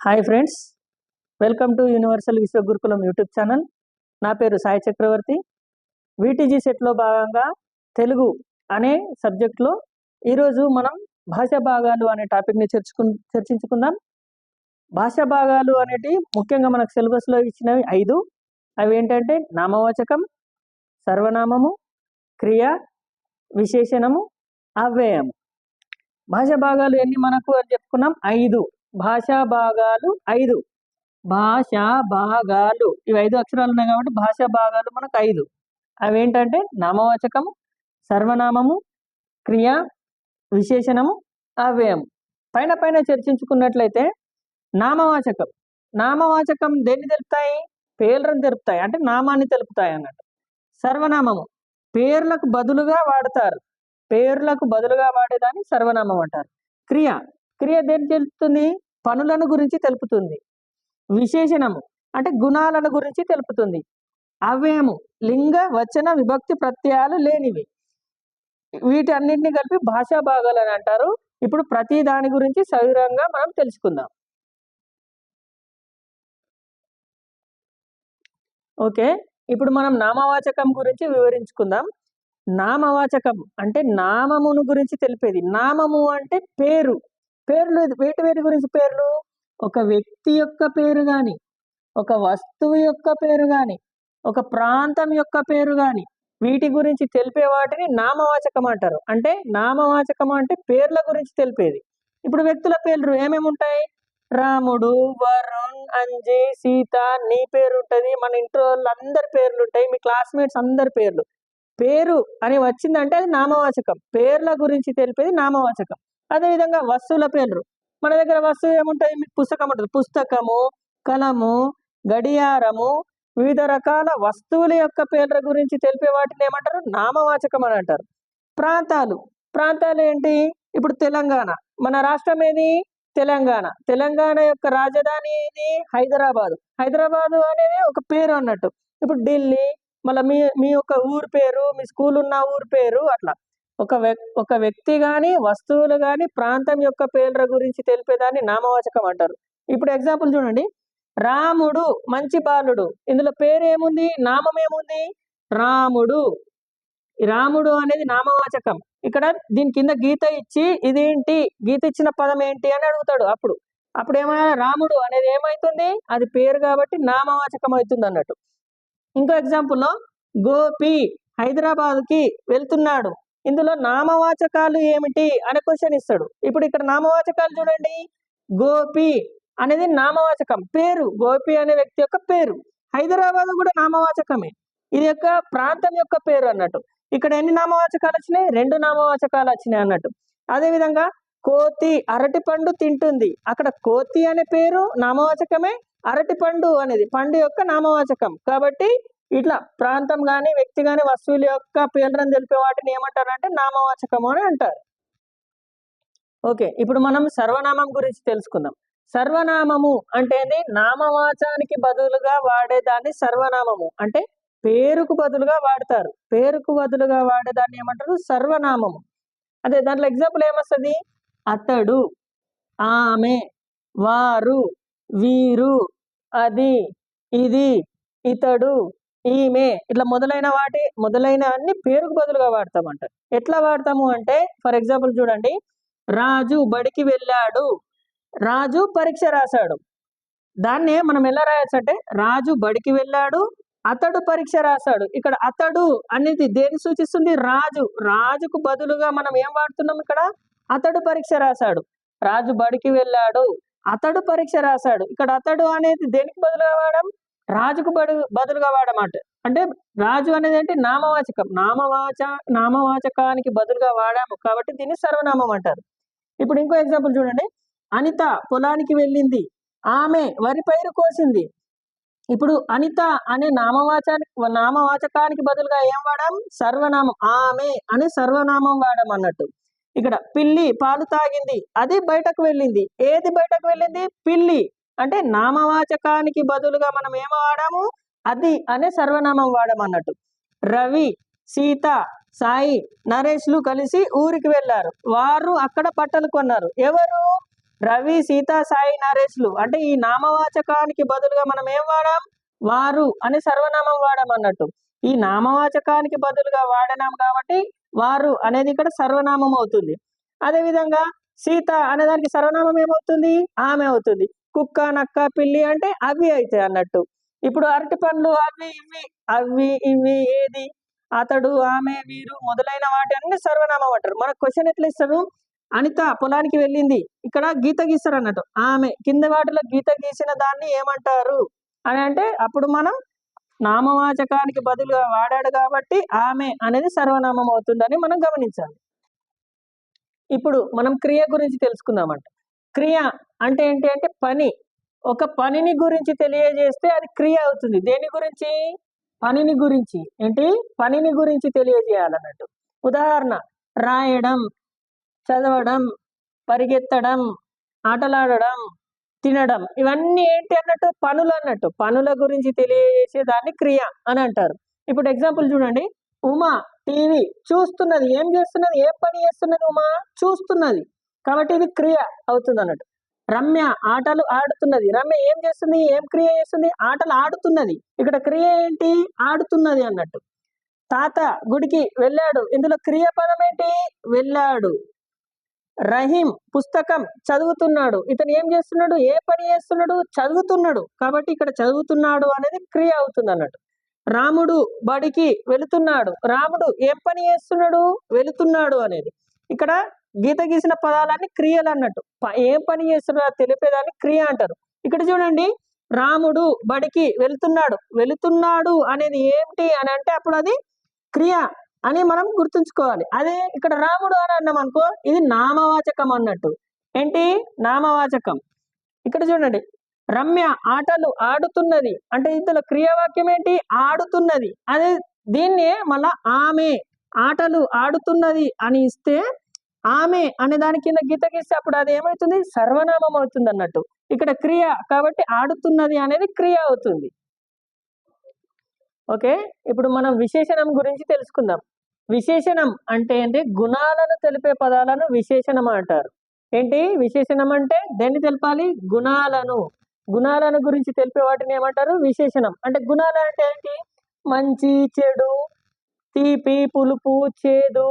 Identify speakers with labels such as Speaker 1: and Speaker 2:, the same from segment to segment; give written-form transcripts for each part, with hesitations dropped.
Speaker 1: Hi friends, welcome to universal Vishwagurukulam YouTube channel. నా పేరు సాయి చక్రవర్తి. VTG సెట్లో భాగంగా తెలుగు అనే సబ్జెక్ట్లో ఈరోజు మనం భాషా భాగాలు అనే టాపిక్ని చర్చించుకుందాం. భాషా భాగాలు అనేటి ముఖ్యంగా మనకు సిలబస్లో ఇచ్చినవి 5. అవి ఏంటంటే నామవాచకం, సర్వనామము, క్రియ, విశేషణము, అవ్యయము. భాషా భాగాలు ఎన్ని మనకు అని చెప్పుకున్నాం? 5 భాషా భాగాలు. 5 భాషా భాగాలు. ఇవి 5 అక్షరాలు ఉన్నాయి కాబట్టి భాషా భాగాలు మనకు 5. అవి ఏంటంటే నామవాచకము, సర్వనామము, క్రియ, విశేషణము, అవ్యయము. పైన చర్చించుకున్నట్లయితే నామవాచకం దేన్ని తెలుపుతాయి? పేర్లను తెలుపుతాయి, అంటే నామాన్ని తెలుపుతాయి అన్నట్టు. సర్వనామము పేర్లకు బదులుగా వాడతారు, పేర్లకు బదులుగా వాడేదాన్ని సర్వనామం అంటారు. క్రియ దేన్ని తెలుపుతుంది? పనులను గురించి తెలుపుతుంది. విశేషణము అంటే గుణాలను గురించి తెలుపుతుంది. అవ్యయము లింగ, వచన, విభక్తి ప్రత్యయాలు లేనివి. వీటన్నిటిని కలిపి భాషా భాగాలు అని అంటారు. ఇప్పుడు ప్రతి దాని గురించి సవివరంగా మనం తెలుసుకుందాం. ఓకే, ఇప్పుడు మనం నామవాచకం గురించి వివరించుకుందాం. నామవాచకం అంటే నామమును గురించి తెలిపేది. నామము అంటే పేరు. పేర్లు వేటి గురించి పేర్లు? ఒక వ్యక్తి యొక్క పేరు కానీ, ఒక వస్తువు యొక్క పేరు కానీ, ఒక ప్రాంతం యొక్క పేరు కానీ, వీటి గురించి తెలిపే వాటిని నామవాచకం అంటారు. అంటే నామవాచకం అంటే పేర్ల గురించి తెలిపేది. ఇప్పుడు వ్యక్తుల పేర్లు ఏమేమి ఉంటాయి? రాముడు, వరుణ్, అంజి, సీత, నీ పేరు ఉంటుంది, మన ఇంట్లో వాళ్ళందరి పేర్లు ఉంటాయి, మీ క్లాస్మేట్స్ అందరి పేర్లు. పేరు అని వచ్చిందంటే అది నామవాచకం. పేర్ల గురించి తెలిపేది నామవాచకం. అదేవిధంగా వస్తువుల పేర్లు. మన దగ్గర వస్తువు ఏముంటాయి? మీకు పుస్తకం ఉంటుంది. పుస్తకము, కలము, గడియారము, వివిధ రకాల వస్తువుల యొక్క పేర్ల గురించి తెలిపే వాటిని ఏమంటారు? నామవాచకం అని అంటారు. ప్రాంతాలు ఏంటి? ఇప్పుడు తెలంగాణ, మన రాష్ట్రం ఏది? తెలంగాణ యొక్క రాజధాని ఏది? హైదరాబాదు అనేది ఒక పేరు అన్నట్టు. ఇప్పుడు ఢిల్లీ, మళ్ళీ మీ యొక్క ఊరు పేరు, మీ స్కూల్ ఉన్న ఊరు పేరు, అట్లా ఒక వ్యక్తి కానీ, వస్తువులు కానీ, ప్రాంతం యొక్క పేర్ల గురించి తెలిపేదాన్ని నామవాచకం అంటారు. ఇప్పుడు ఎగ్జాంపుల్ చూడండి. రాముడు మంచి బాలుడు, ఇందులో పేరు ఏముంది? నామం ఏముంది? రాముడు అనేది నామవాచకం. ఇక్కడ దీని కింద గీత ఇచ్చి ఇదేంటి, గీత ఇచ్చిన పదం ఏంటి అని అడుగుతాడు. అప్పుడు ఏమైనా రాముడు అనేది ఏమవుతుంది? అది పేరు కాబట్టి నామవాచకం అవుతుంది అన్నట్టు. ఇంకో ఎగ్జాంపుల్లో గోపి హైదరాబాద్కి వెళ్తున్నాడు, ఇందులో నామవాచకాలు ఏమిటి అనే క్వశ్చన్ ఇస్తాడు. ఇప్పుడు ఇక్కడ నామవాచకాలు చూడండి. గోపి అనేది నామవాచకం, పేరు. గోపి అనే వ్యక్తి యొక్క పేరు. హైదరాబాద్ కూడా నామవాచకమే, ఇది యొక్క ప్రాంతం యొక్క పేరు అన్నట్టు. ఇక్కడ ఎన్ని నామవాచకాలు వచ్చినాయి? 2 నామవాచకాలు వచ్చినాయి అన్నట్టు. అదేవిధంగా కోతి అరటిపండు తింటుంది, అక్కడ కోతి అనే పేరు నామవాచకమే, అరటిపండు అనేది పండు యొక్క నామవాచకం. కాబట్టి ఇట్లా ప్రాంతం కానీ, వ్యక్తి కానీ, వస్తువుల యొక్క పేర్లను తెలిపే వాటిని ఏమంటారంటే నామవాచకము అని అంటారు. ఓకే, ఇప్పుడు మనం సర్వనామం గురించి తెలుసుకుందాం. సర్వనామము అంటే నామవాచానికి బదులుగా వాడేదాన్ని సర్వనామము అంటే పేరుకు బదులుగా వాడతారు. పేరుకు బదులుగా వాడేదాన్ని ఏమంటారు? సర్వనామము. అదే దాంట్లో ఎగ్జాంపుల్ ఏమొస్తుంది? అతడు, ఆమె, వారు, వీరు, అది, ఇది, ఇతడు, ఈమె, ఇట్లా మొదలైన అన్ని పేరుకు బదులుగా వాడతామంట. ఎట్లా వాడతాము అంటే, ఫర్ ఎగ్జాంపుల్ చూడండి. రాజు బడికి వెళ్ళాడు, రాజు పరీక్ష రాశాడు. దాన్నే మనం ఎలా రాయొచ్చు అంటే, రాజు బడికి వెళ్ళాడు, అతడు పరీక్ష రాశాడు. ఇక్కడ అతడు అనేది దేని సూచిస్తుంది? రాజుకు బదులుగా మనం ఏం వాడుతున్నాం? ఇక్కడ అతడు పరీక్ష రాశాడు. రాజు బడికి వెళ్ళాడు, అతడు పరీక్ష రాశాడు. ఇక్కడ అతడు అనేది దేనికి బదులుగా వాడాం? రాజుకు బదులుగా వాడమాట. అంటే రాజు అనేది అంటే నామవాచకం, నామవాచకానికి బదులుగా వాడాము కాబట్టి దీన్ని సర్వనామం అంటారు. ఇప్పుడు ఇంకో ఎగ్జాంపుల్ చూడండి. అనిత పొలానికి వెళ్ళింది, ఆమె వరి పైరు కోసింది. ఇప్పుడు అనిత అనే నామవాచకానికి బదులుగా ఏం వాడాం? సర్వనామం. ఆమె అనే సర్వనామం వాడాం అన్నట్టు. ఇక్కడ పిల్లి పాలు తాగింది, అది బయటకు వెళ్ళింది. ఏది బయటకు వెళ్ళింది? పిల్లి. అంటే నామవాచకానికి బదులుగా మనం ఏం వాడాము? అది అనే సర్వనామం వాడమన్నట్టు. రవి, సీత, సాయి, నరేష్లు కలిసి ఊరికి వెళ్ళారు. వారు అక్కడ బట్టలు కొన్నారు. ఎవరు? రవి, సీత, సాయి, నరేష్లు. అంటే ఈ నామవాచకానికి బదులుగా మనం ఏం వాడాం? వారు అనే సర్వనామం వాడాం అన్నట్టు. ఈ నామవాచకానికి బదులుగా వాడినాం కాబట్టి వారు అనేది ఇక్కడ సర్వనామం అవుతుంది. అదేవిధంగా సీత అనే దానికి సర్వనామం ఏమవుతుంది? ఆమె అవుతుంది. కుక్క, నక్క, పిల్లి అంటే అవి అవుతాయి అన్నట్టు. ఇప్పుడు అరటి పండ్లు అవి ఇవి, అవి ఇవి ఏది? అతడు, ఆమె, వీరు మొదలైన వాటి అన్ని సర్వనామం అంటారు. మనకు క్వశ్చన్ ఎట్లా ఇస్తారు? అనిత పొలానికి వెళ్ళింది, ఇక్కడ గీత గీస్తారు అన్నట్టు. ఆమె కింద వాటిలో గీత గీసిన దాన్ని ఏమంటారు అని అంటే అప్పుడు మనం నామవాచకానికి బదులుగా వాడాడు కాబట్టి ఆమె అనేది సర్వనామం అవుతుందని మనం గమనించాలి. ఇప్పుడు మనం క్రియ గురించి తెలుసుకుందామంట. క్రియ అంటే ఏంటి అంటే పని. ఒక పనిని గురించి తెలియజేస్తే అది క్రియ అవుతుంది. దేని గురించి? పనిని గురించి. ఏంటి? పనిని గురించి తెలియజేయాలన్నట్టు. ఉదాహరణ, రాయడం, చదవడం, పరిగెత్తడం, ఆటలాడడం, తినడం, ఇవన్నీ ఏంటి అన్నట్టు? పనులు అన్నట్టు. పనుల గురించి తెలియజేసే దాన్ని క్రియ అని అంటారు. ఇప్పుడు ఎగ్జాంపుల్ చూడండి. ఉమా టీవీ చూస్తున్నది. ఏం చేస్తున్నది? ఏ పని చేస్తున్నది? ఉమా చూస్తున్నది. కాబట్టి ఇది క్రియ అవుతుంది అన్నట్టు. రమ్య ఆటలు ఆడుతున్నది. రమ్య ఏం చేస్తుంది? ఏం క్రియ చేస్తుంది? ఆటలు ఆడుతున్నది. ఇక్కడ క్రియ ఏంటి? ఆడుతున్నది అన్నట్టు. తాత గుడికి వెళ్ళాడు. ఇందులో క్రియాపదం ఏంటి? వెళ్ళాడు. రహీం పుస్తకం చదువుతున్నాడు. ఇతను ఏం చేస్తున్నాడు? ఏ పని చేస్తున్నాడు? చదువుతున్నాడు. కాబట్టి ఇక్కడ చదువుతున్నాడు అనేది క్రియ అవుతుంది అన్నట్టు. రాముడు బడికి వెళుతున్నాడు. రాముడు ఏం పని చేస్తున్నాడు? వెళుతున్నాడు అనేది. ఇక్కడ గీత గీసిన పదాలన్నీ క్రియలు అన్నట్టు. ఏం పని చేస్తున్నాడో తెలిపేదాన్ని క్రియ అంటారు. ఇక్కడ చూడండి, రాముడు బడికి వెళుతున్నాడు. వెళుతున్నాడు అనేది ఏమిటి అని అంటే అప్పుడు అది క్రియ అని మనం గుర్తుంచుకోవాలి. అదే ఇక్కడ రాముడు అని అన్నాం అనుకో, ఇది నామవాచకం అన్నట్టు. ఏంటి? నామవాచకం. ఇక్కడ చూడండి, రమ్య ఆటలు ఆడుతున్నది అంటే ఇందులో క్రియావాక్యం ఏంటి? ఆడుతున్నది. అదే దీన్నే మళ్ళా ఆమె ఆటలు ఆడుతున్నది అని ఇస్తే ఆమె అనే దాని కింద గీత గీస్తే అప్పుడు అది ఏమవుతుంది? సర్వనామం అవుతుంది అన్నట్టు. ఇక్కడ క్రియ కాబట్టి ఆడుతున్నది అనేది క్రియ అవుతుంది. ఓకే, ఇప్పుడు మనం విశేషణం గురించి తెలుసుకుందాం. విశేషణం అంటే ఏంటి? గుణాలను తెలిపే పదాలను విశేషణం అంటారు. ఏంటి విశేషణం అంటే? దేన్ని తెలపాలి? గుణాలను. గుణాలను గురించి తెలిపే వాటిని ఏమంటారు? విశేషణం. అంటే గుణాలు అంటే ఏంటి? మంచి, చెడు, తీపి, పులుపు, చేదు,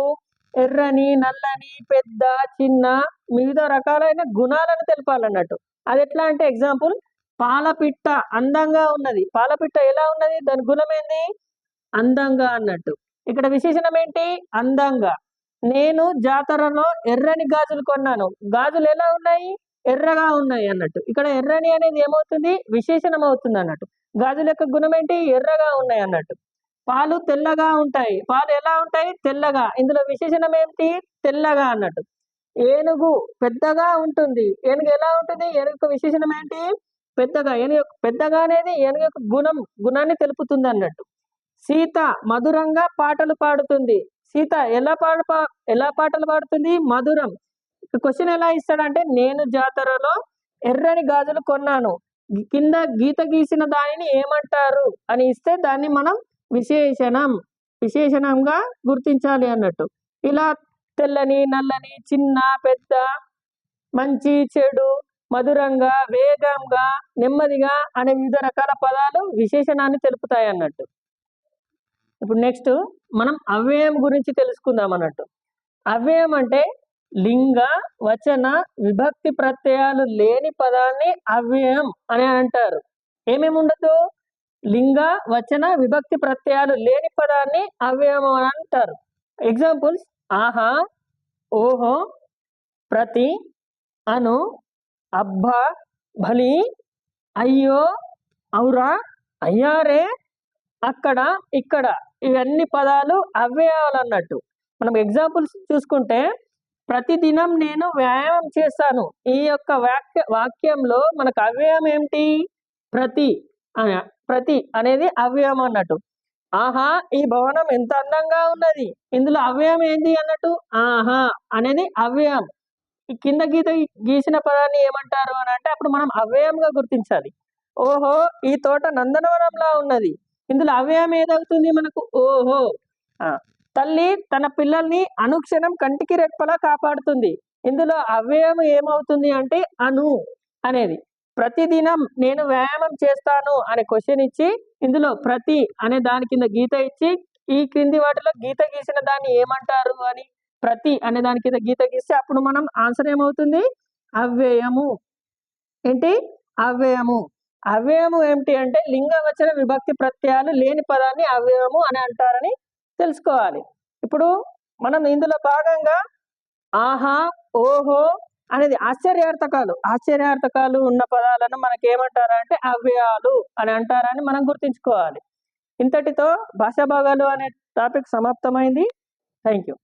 Speaker 1: ఎర్రని, నల్లని, పెద్ద, చిన్న, వివిధ రకాలైన గుణాలను తెలపాలన్నట్టు. అది ఎట్లా అంటే ఎగ్జాంపుల్, పాలపిట్ట అందంగా ఉన్నది. పాలపిట్ట ఎలా ఉన్నది? దాని గుణం ఏంది? అందంగా అన్నట్టు. ఇక్కడ విశేషణం ఏంటి? అందంగా. నేను జాతరలో ఎర్రని గాజులు కొన్నాను. గాజులు ఎలా ఉన్నాయి? ఎర్రగా ఉన్నాయి అన్నట్టు. ఇక్కడ ఎర్రని అనేది ఏమవుతుంది? విశేషణం అవుతుంది అన్నట్టు. గాజుల యొక్క గుణం ఏంటి? ఎర్రగా ఉన్నాయి అన్నట్టు. పాలు తెల్లగా ఉంటాయి. పాలు ఎలా ఉంటాయి? తెల్లగా. ఇందులో విశేషణం ఏంటి? తెల్లగా అన్నట్టు. ఏనుగు పెద్దగా ఉంటుంది. ఏనుగు ఎలా ఉంటుంది? ఏనుగు యొక్క విశేషణం ఏంటి? పెద్దగా. ఏనుగు పెద్దగా అనేది ఏనుగు యొక్క గుణాన్ని తెలుపుతుంది అన్నట్టు. సీత మధురంగా పాటలు పాడుతుంది. సీత ఎలా పాటలు పాడుతుంది? మధురం. క్వశ్చన్ ఎలా ఇస్తాడంటే, నేను జాతరలో ఎర్రని గాజులు కొన్నాను, కింద గీత గీసిన దానిని ఏమంటారు అని ఇస్తే దాన్ని మనం విశేషణంగా గుర్తించాలి అన్నట్టు. ఇలా తెల్లని, నల్లని, చిన్న, పెద్ద, మంచి, చెడు, మధురంగా, వేగంగా, నెమ్మదిగా అనే వివిధ రకాల పదాలు విశేషణాన్ని తెలుపుతాయి అన్నట్టు. ఇప్పుడు నెక్స్ట్ మనం అవ్యయం గురించి తెలుసుకుందాం అన్నట్టు. అవ్యయం అంటే లింగ, వచన, విభక్తి ప్రత్యయాలు లేని పదాన్ని అవ్యయం అని అంటారు. ఏమేమి ఉండదు? లింగ, వచన, విభక్తి ప్రత్యయాలు లేని పదాన్ని అవ్యయం అని అంటారు. ఎగ్జాంపుల్స్, ఆహా, ఓహో, ప్రతి, అను, అబ్బా, భలి, అయ్యో, ఔరా, అయ్యారే, అక్కడ, ఇక్కడ, ఇవన్నీ పదాలు అవ్యయాలు అన్నట్టు. మనం ఎగ్జాంపుల్స్ చూసుకుంటే, ప్రతిదినం నేను వ్యాయామం చేస్తాను. ఈ యొక్క వాక్యంలో మనకు అవ్యయం ఏమిటి? ప్రతి అనేది అవ్యయం అన్నట్టు. ఆహా, ఈ భవనం ఎంత అందంగా ఉన్నది. ఇందులో అవ్యయం ఏంటి అన్నట్టు? ఆహా అనేది అవ్యయం. ఈ కింద గీసిన పదాన్ని ఏమంటారు అని అంటే అప్పుడు మనం అవ్యయంగా గుర్తించాలి. ఓహో, ఈ తోట నందనవనంలా ఉన్నది. ఇందులో అవ్యయం ఏదవుతుంది మనకు? ఓహో. తల్లి తన పిల్లల్ని అనుక్షణం కంటికి రెప్పలా కాపాడుతుంది. ఇందులో అవ్యయం ఏమవుతుంది అంటే అను అనేది. ప్రతిదినం నేను వ్యాయామం చేస్తాను అనే క్వశ్చన్ ఇచ్చి, ఇందులో ప్రతి అనే దాని కింద గీత ఇచ్చి, ఈ క్రింది వాటిలో గీత గీసిన దాన్ని ఏమంటారు అని ప్రతి అనే దాని కింద గీత గీస్తే అప్పుడు మనం ఆన్సర్ ఏమవుతుంది? అవ్యయము. ఏంటి? అవ్యయము. అవ్యయము ఏమిటి అంటే లింగవచన విభక్తి ప్రత్యయాలు లేని పదాన్ని అవ్యయము అని అంటారని తెలుసుకోవాలి. ఇప్పుడు మనం ఇందులో భాగంగా ఆహా, ఓహో అనేది ఆశ్చర్యార్థకాలు ఉన్న పదాలను మనకేమంటారంటే అవ్యయాలు అని అంటారని మనం గుర్తుంచుకోవాలి. ఇంతటితో భాషా భాగాలు అనే టాపిక్ సమాప్తమైంది. Thank you.